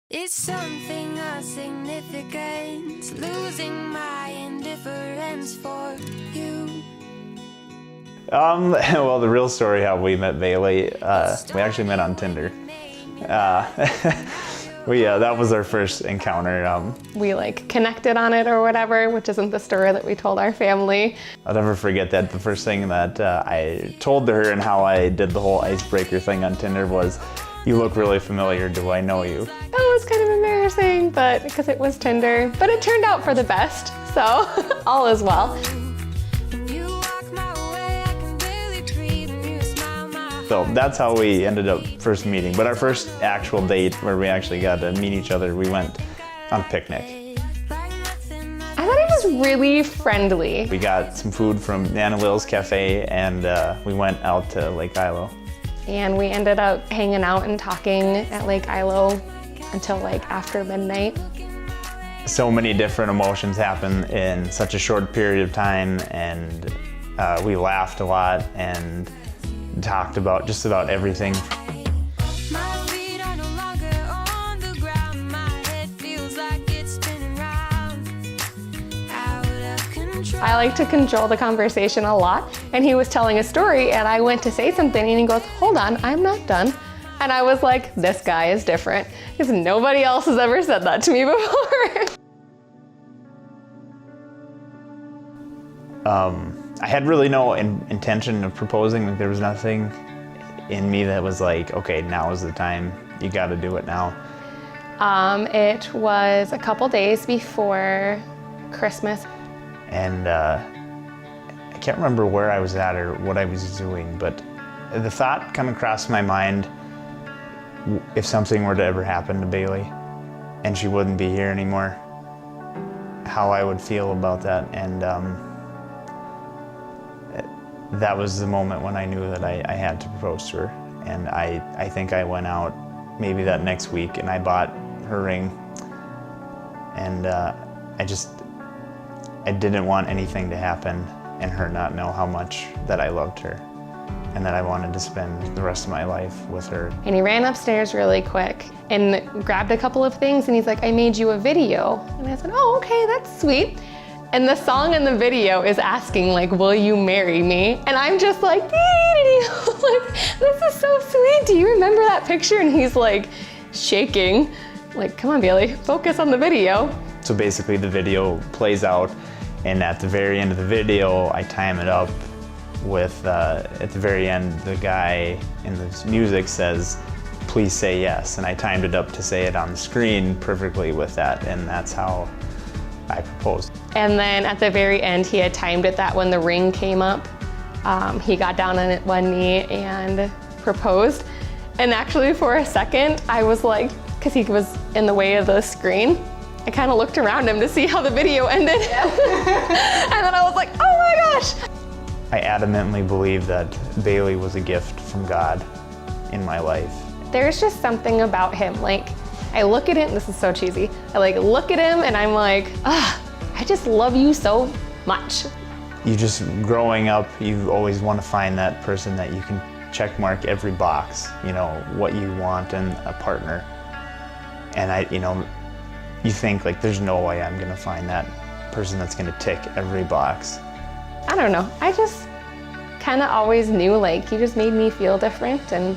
It's something of significance, losing my indifference for you. Well, the real story how we met Bailee, we actually met on Tinder. That was our first encounter. We connected on it or whatever, which isn't the story that we told our family. I'll never forget that the first thing that I told her and how I did the whole icebreaker thing on Tinder was, "You look really familiar, do I know you?" That was kind of embarrassing, but because it was Tinder, but it turned out for the best, so all is well. So that's how we ended up first meeting. But our first actual date where we actually got to meet each other, we went on a picnic. I thought he was really friendly. We got some food from Nana Lil's Cafe and we went out to Lake Ilo. And we ended up hanging out and talking at Lake Ilo until after midnight. So many different emotions happened in such a short period of time, and we laughed a lot and talked about just about everything. I like to control the conversation a lot, and he was telling a story and I went to say something and he goes, "Hold on, I'm not done." And I was like, this guy is different because nobody else has ever said that to me before. I had really no intention of proposing. There was nothing in me that was like, okay, now is the time, you gotta do it now. It was a couple days before Christmas. And I can't remember where I was at or what I was doing, but the thought come across my mind, if something were to ever happen to Bailee and she wouldn't be here anymore, how I would feel about that. And that was the moment when I knew that I had to propose to her. And I think I went out maybe that next week and I bought her ring. And I didn't want anything to happen and her not know how much that I loved her and that I wanted to spend the rest of my life with her. And he ran upstairs really quick and grabbed a couple of things and he's like, "I made you a video." And I said, "Oh, okay, that's sweet." And the song in the video is asking "Will you marry me?" And I'm just like, this is so sweet. Do you remember that picture? And he's shaking, "Come on, Baelee, focus on the video." So basically the video plays out, and at the very end of the video, I time it up with, at the very end, the guy in the music says, "Please say yes." And I timed it up to say it on the screen perfectly with that, and that's how I proposed. And then at the very end, he had timed it that when the ring came up, he got down on one knee and proposed. And actually for a second, I was because he was in the way of the screen, I kind of looked around him to see how the video ended. Yeah. And then I was like, oh my gosh. I adamantly believe that Bailee was a gift from God in my life. There's just something about him. I look at him, this is so cheesy. I look at him and I'm like, I just love you so much. You just, growing up, you always want to find that person that you can check mark every box, what you want in a partner. And you think there's no way I'm gonna find that person that's gonna tick every box. I don't know, I just kind of always knew he just made me feel different, and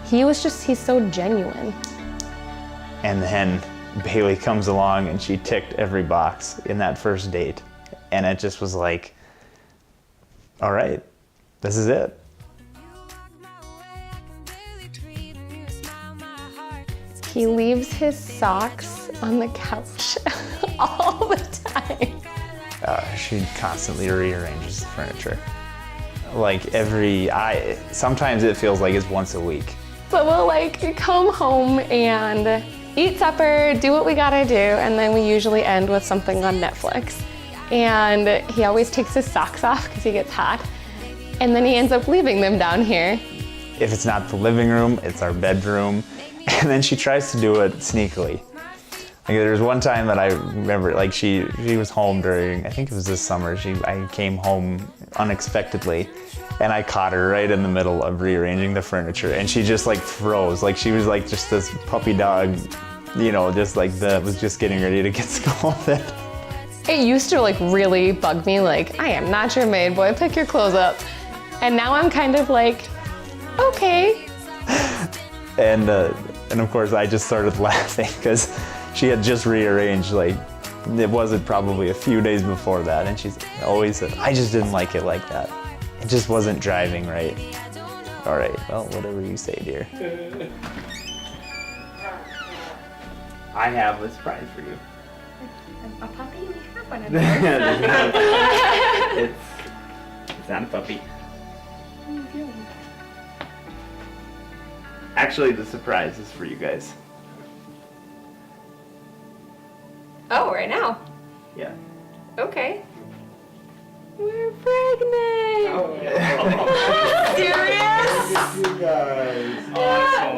he's so genuine. And then Bailee comes along and she ticked every box in that first date. And it just was like, all right, this is it. He leaves his socks on the couch all the time. She constantly rearranges the furniture. Sometimes it feels like it's once a week. So we'll come home and eat supper, do what we gotta do, and then we usually end with something on Netflix. And he always takes his socks off because he gets hot. And then he ends up leaving them down here. If it's not the living room, it's our bedroom. And then she tries to do it sneakily. There was one time that I remember, she was home during, I think it was this summer, I came home unexpectedly and I caught her right in the middle of rearranging the furniture and she just froze. She was just this puppy dog you know, just like was just getting ready to get scolded. It used to like really bug me, like, I am not your maid, boy, pick your clothes up. And now I'm kind of like, okay. And of course I just started laughing because she had just rearranged, like, it wasn't probably a few days before that, and she's always said, I just didn't like it like that. It just wasn't driving right. All right, well, whatever you say, dear. I have a surprise for you. A puppy? We have one of those. It's not a puppy. Actually, the surprise is for you guys. Oh, right now? Yeah. Okay. We're pregnant! Oh, Serious? You guys.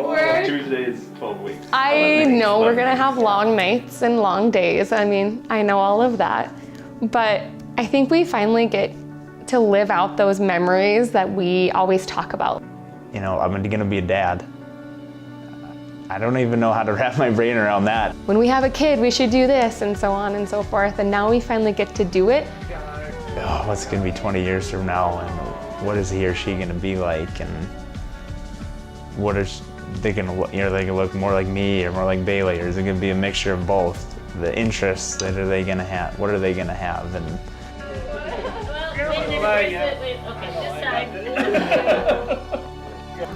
We're... Tuesday's 12 weeks. I know we're gonna have long nights and long days. I mean, I know all of that. But I think we finally get to live out those memories that we always talk about. You know, I'm gonna be a dad. I don't even know how to wrap my brain around that. When we have a kid, we should do this, and so on and so forth. And now we finally get to do it. Oh, what's gonna be 20 years from now, and what is he or she gonna be like, and what is they gonna look? You know, they gonna look more like me or more like Baelee, or is it gonna be a mixture of both? The interests that are they gonna have? What are they gonna have? And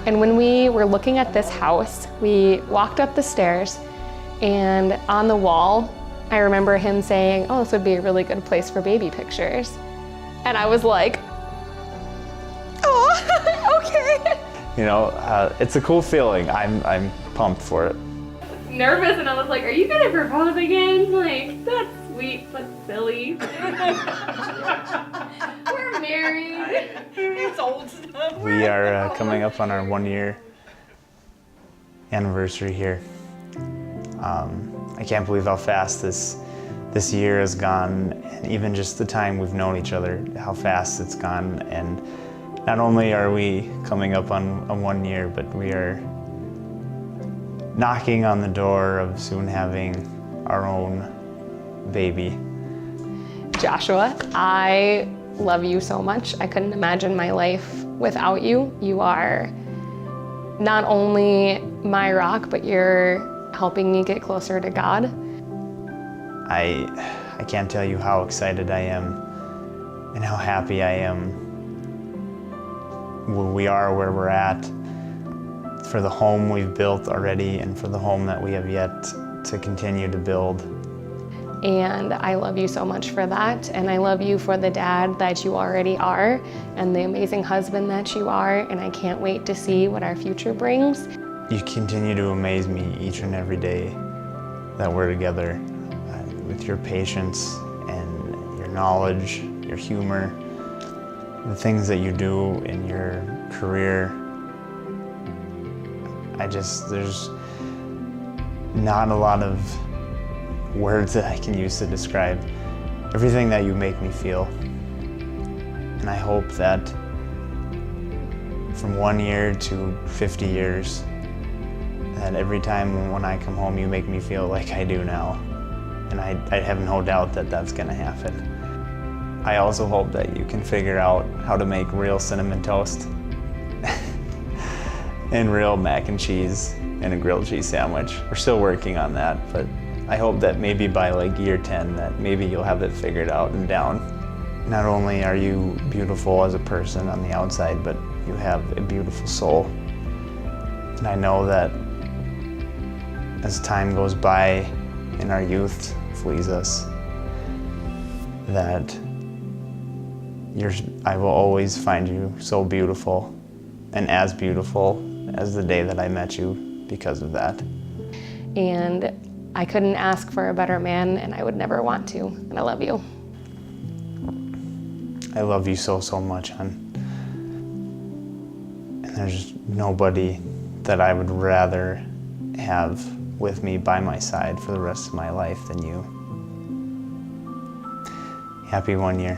And when we were looking at this house, we walked up the stairs, and on the wall, I remember him saying, oh, this would be a really good place for baby pictures. And I was like, oh, okay. you know, it's a cool feeling. I'm pumped for it. Nervous, and I was like, are you gonna propose again? Like, that's sweet, but silly. We're married. It's old stuff. We are coming up on our 1-year anniversary here. I can't believe how fast this year has gone, and even just the time we've known each other, how fast it's gone. And not only are we coming up on 1 year, but we are knocking on the door of soon having our own baby. Joshua, I love you so much. I couldn't imagine my life without you. You are not only my rock, but you're helping me get closer to God. I can't tell you how excited I am and how happy I am where we are, where we're at, for the home we've built already and for the home that we have yet to continue to build. And I love you so much for that. And I love you for the dad that you already are and the amazing husband that you are. And I can't wait to see what our future brings. You continue to amaze me each and every day that we're together with your patience and your knowledge, your humor, the things that you do in your career. There's not a lot of words that I can use to describe everything that you make me feel. And I hope that from 1 year to 50 years, that every time when I come home you make me feel like I do now. And I have no doubt that that's gonna happen. I also hope that you can figure out how to make real cinnamon toast and real mac and cheese and a grilled cheese sandwich. We're still working on that, but I hope that maybe by like year 10 that maybe you'll have it figured out and down. Not only are you beautiful as a person on the outside, but you have a beautiful soul. And I know that as time goes by and our youth flees us, that I will always find you so beautiful and as beautiful as the day that I met you because of that. And I couldn't ask for a better man, and I would never want to. And I love you. I love you so, so much, hon. And there's nobody that I would rather have with me by my side for the rest of my life than you. Happy 1 year.